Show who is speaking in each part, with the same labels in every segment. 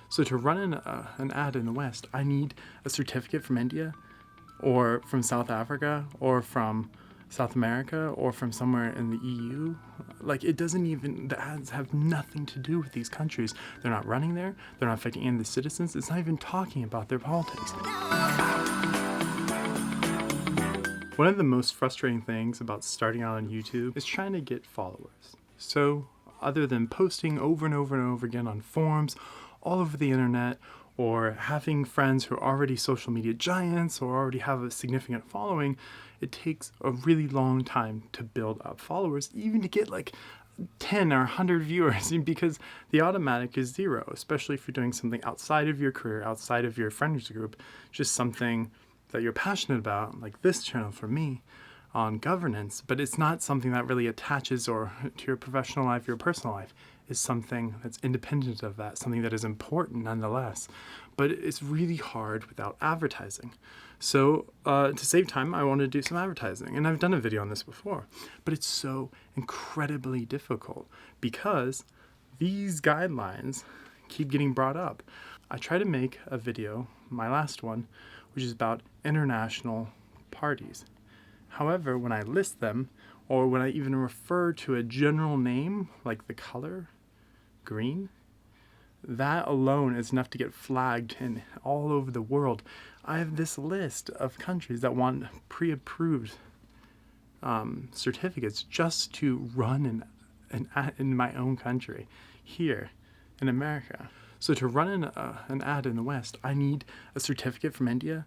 Speaker 1: So to run an ad in the West, I need a certificate from India or from South Africa or from South America or from somewhere in the EU. Like, it doesn't even, the ads have nothing to do with these countries. They're not running there. They're not affecting any of the citizens. It's not even talking about their politics. One of the most frustrating things about starting out on YouTube is trying to get followers. So other than posting over and over and over again on forums all over the internet, or having friends who are already social media giants or already have a significant following, it takes a really long time to build up followers, even to get like 10 or 100 viewers, because the automatic is 0, especially if you're doing something outside of your career, outside of your friends group, just something that you're passionate about, like this channel for me on governance, but it's not something that really attaches or to your professional life, your personal life. Is something that's independent of that, something that is important nonetheless. But it's really hard without advertising. So to save time, I want to do some advertising. And I've done a video on this before, but it's so incredibly difficult because these guidelines keep getting brought up. I try to make a video, my last one, which is about international parties. However, when I list them, or when I even refer to a general name, like the color, green, that alone is enough to get flagged in all over the world. I have this list of countries that want pre-approved certificates just to run an ad in my own country, here in America. So to run an ad in the West, I need a certificate from India,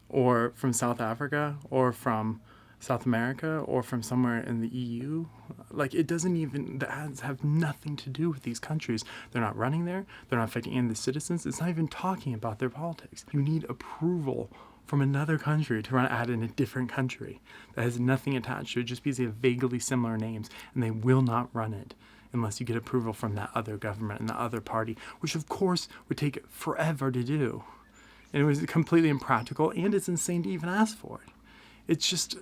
Speaker 1: or from South Africa, or from South America, or from somewhere in the EU. Like, it doesn't even, the ads have nothing to do with these countries. They're not running there. They're not affecting any of the citizens. It's not even talking about their politics. You need approval from another country to run an ad in a different country that has nothing attached to it, just because they have vaguely similar names, and they will not run it unless you get approval from that other government and the other party, which of course would take forever to do. And it was completely impractical, and it's insane to even ask for it. It's just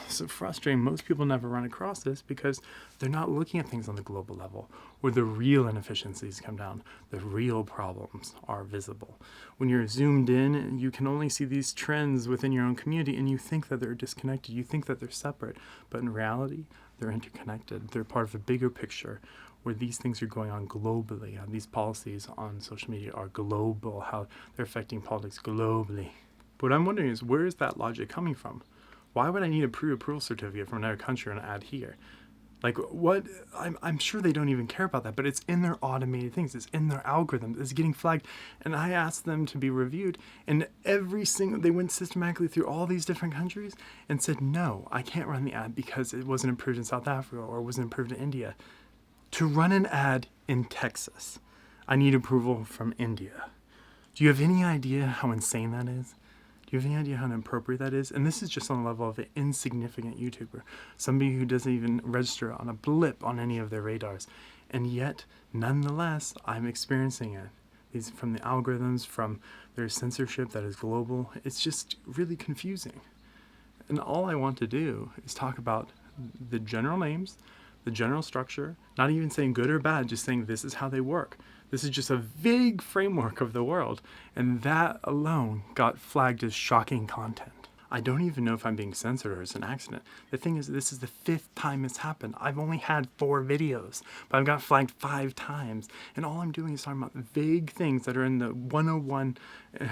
Speaker 1: so frustrating. Most people never run across this because they're not looking at things on the global level where the real inefficiencies come down. The real problems are visible. When you're zoomed in, you can only see these trends within your own community, and you think that they're disconnected. You think that they're separate, but in reality, they're interconnected. They're part of a bigger picture where these things are going on globally. How these policies on social media are global, how they're affecting politics globally. But what I'm wondering is, where is that logic coming from? Why would I need a pre-approval certificate from another country and add here? Like, what? I'm sure they don't even care about that, but it's in their automated things. It's in their algorithms. It's getting flagged. And I asked them to be reviewed, and they went systematically through all these different countries and said, no, I can't run the ad because it wasn't approved in South Africa or wasn't approved in India. To run an ad in Texas, I need approval from India. Do you have any idea how insane that is? Do you have any idea how inappropriate that is? And this is just on the level of an insignificant YouTuber, somebody who doesn't even register on a blip on any of their radars. And yet, nonetheless, I'm experiencing it. These from the algorithms, from their censorship that is global. It's just really confusing. And all I want to do is talk about the general names, the general structure, not even saying good or bad, just saying this is how they work. This is just a vague framework of the world, and that alone got flagged as shocking content. I don't even know if I'm being censored or it's an accident. The thing is, this is the 5th time it's happened. I've only had 4 videos, but I've got flagged 5 times, and all I'm doing is talking about vague things that are in the 101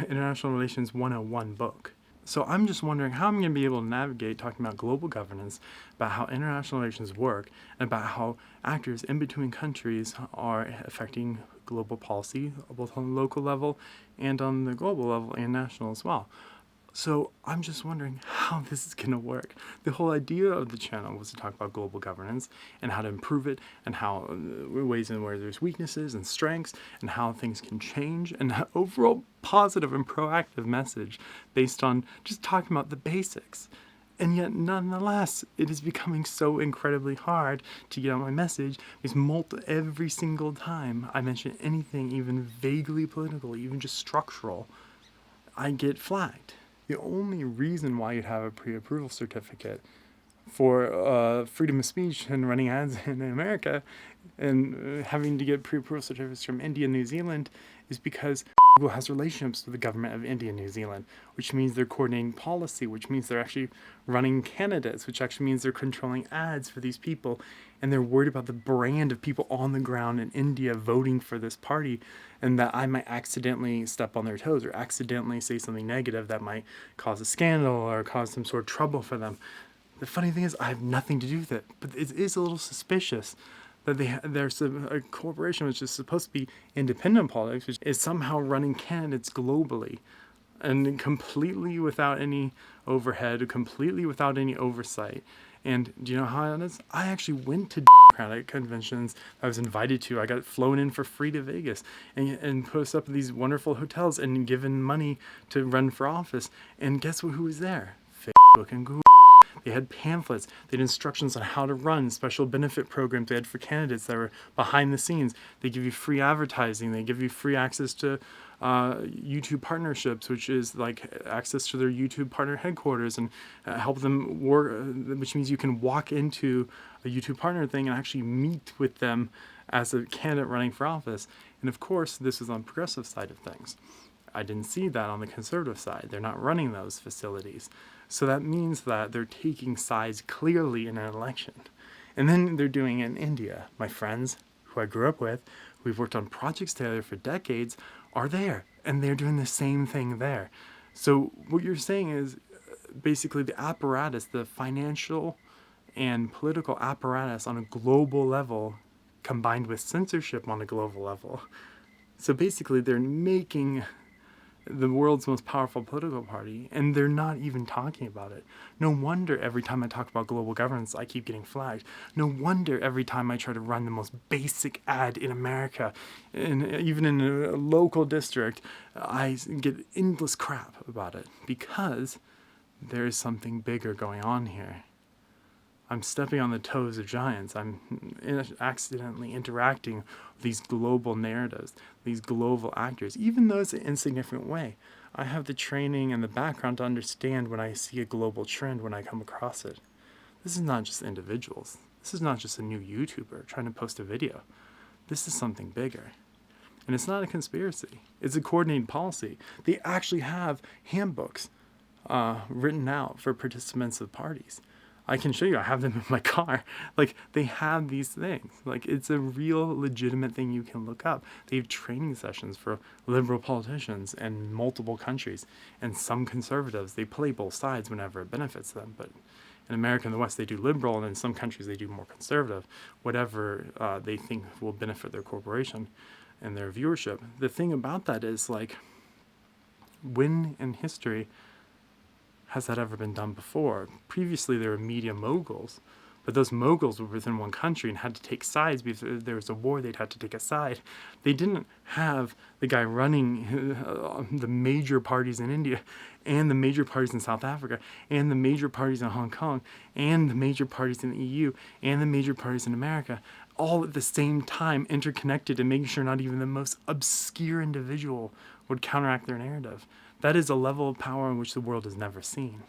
Speaker 1: International Relations 101 book. So I'm just wondering how I'm going to be able to navigate talking about global governance, about how international relations work, and about how actors in between countries are affecting global policy, both on the local level and on the global level and national as well. So I'm just wondering how this is going to work. The whole idea of the channel was to talk about global governance and how to improve it, and how ways in where there's weaknesses and strengths, and how things can change, and an overall positive and proactive message based on just talking about the basics. And yet, nonetheless, it is becoming so incredibly hard to get out my message, because every single time I mention anything even vaguely political, even just structural, I get flagged. The only reason why you'd have a pre-approval certificate for freedom of speech and running ads in America and having to get pre-approval certificates from India and New Zealand is because Google has relationships with the government of India and New Zealand, which means they're coordinating policy, which means they're actually running candidates, which actually means they're controlling ads for these people, and they're worried about the brand of people on the ground in India voting for this party, and that I might accidentally step on their toes or accidentally say something negative that might cause a scandal or cause some sort of trouble for them. The funny thing is, I have nothing to do with it, but it is a little suspicious that there's a corporation which is supposed to be independent politics, which is somehow running candidates globally, and completely without any overhead, completely without any oversight. And do you know how it is? I actually went to Democratic conventions I was invited to. I got flown in for free to Vegas and put us up in these wonderful hotels and given money to run for office. And guess who was there? Facebook and Google. They had pamphlets. They had instructions on how to run special benefit programs they had for candidates that were behind the scenes. They give you free advertising. They give you free access to YouTube partnerships, which is like access to their YouTube partner headquarters, and help them work, which means you can walk into a YouTube partner thing and actually meet with them as a candidate running for office. And of course, this is on the progressive side of things. I didn't see that on the conservative side. They're not running those facilities. So that means that they're taking sides clearly in an election. And then they're doing it in India. My friends, who I grew up with, we've worked on projects together for decades, are there. And they're doing the same thing there. So what you're saying is basically the apparatus, the financial and political apparatus on a global level combined with censorship on a global level. So basically they're making the world's most powerful political party, and they're not even talking about it. No wonder every time I talk about global governance, I keep getting flagged. No wonder every time I try to run the most basic ad in America, and even in a local district, I get endless crap about it, because there is something bigger going on here. I'm stepping on the toes of giants. I'm accidentally interacting with these global narratives, these global actors, even though it's an insignificant way. I have the training and the background to understand when I see a global trend when I come across it. This is not just individuals. This is not just a new YouTuber trying to post a video. This is something bigger. And it's not a conspiracy. It's a coordinated policy. They actually have handbooks written out for participants of parties. I can show you, I have them in my car. Like, they have these things. Like, it's a real legitimate thing you can look up. They have training sessions for liberal politicians in multiple countries. And some conservatives, they play both sides whenever it benefits them. But in America and the West, they do liberal, and in some countries, they do more conservative, whatever they think will benefit their corporation and their viewership. The thing about that is, like, when in history has that ever been done before? Previously, there were media moguls, but those moguls were within one country and had to take sides because if there was a war, they'd have to take a side. They didn't have the guy running the major parties in India and the major parties in South Africa and the major parties in Hong Kong and the major parties in the EU and the major parties in America all at the same time, interconnected, and making sure not even the most obscure individual would counteract their narrative. That is a level of power in which the world has never seen.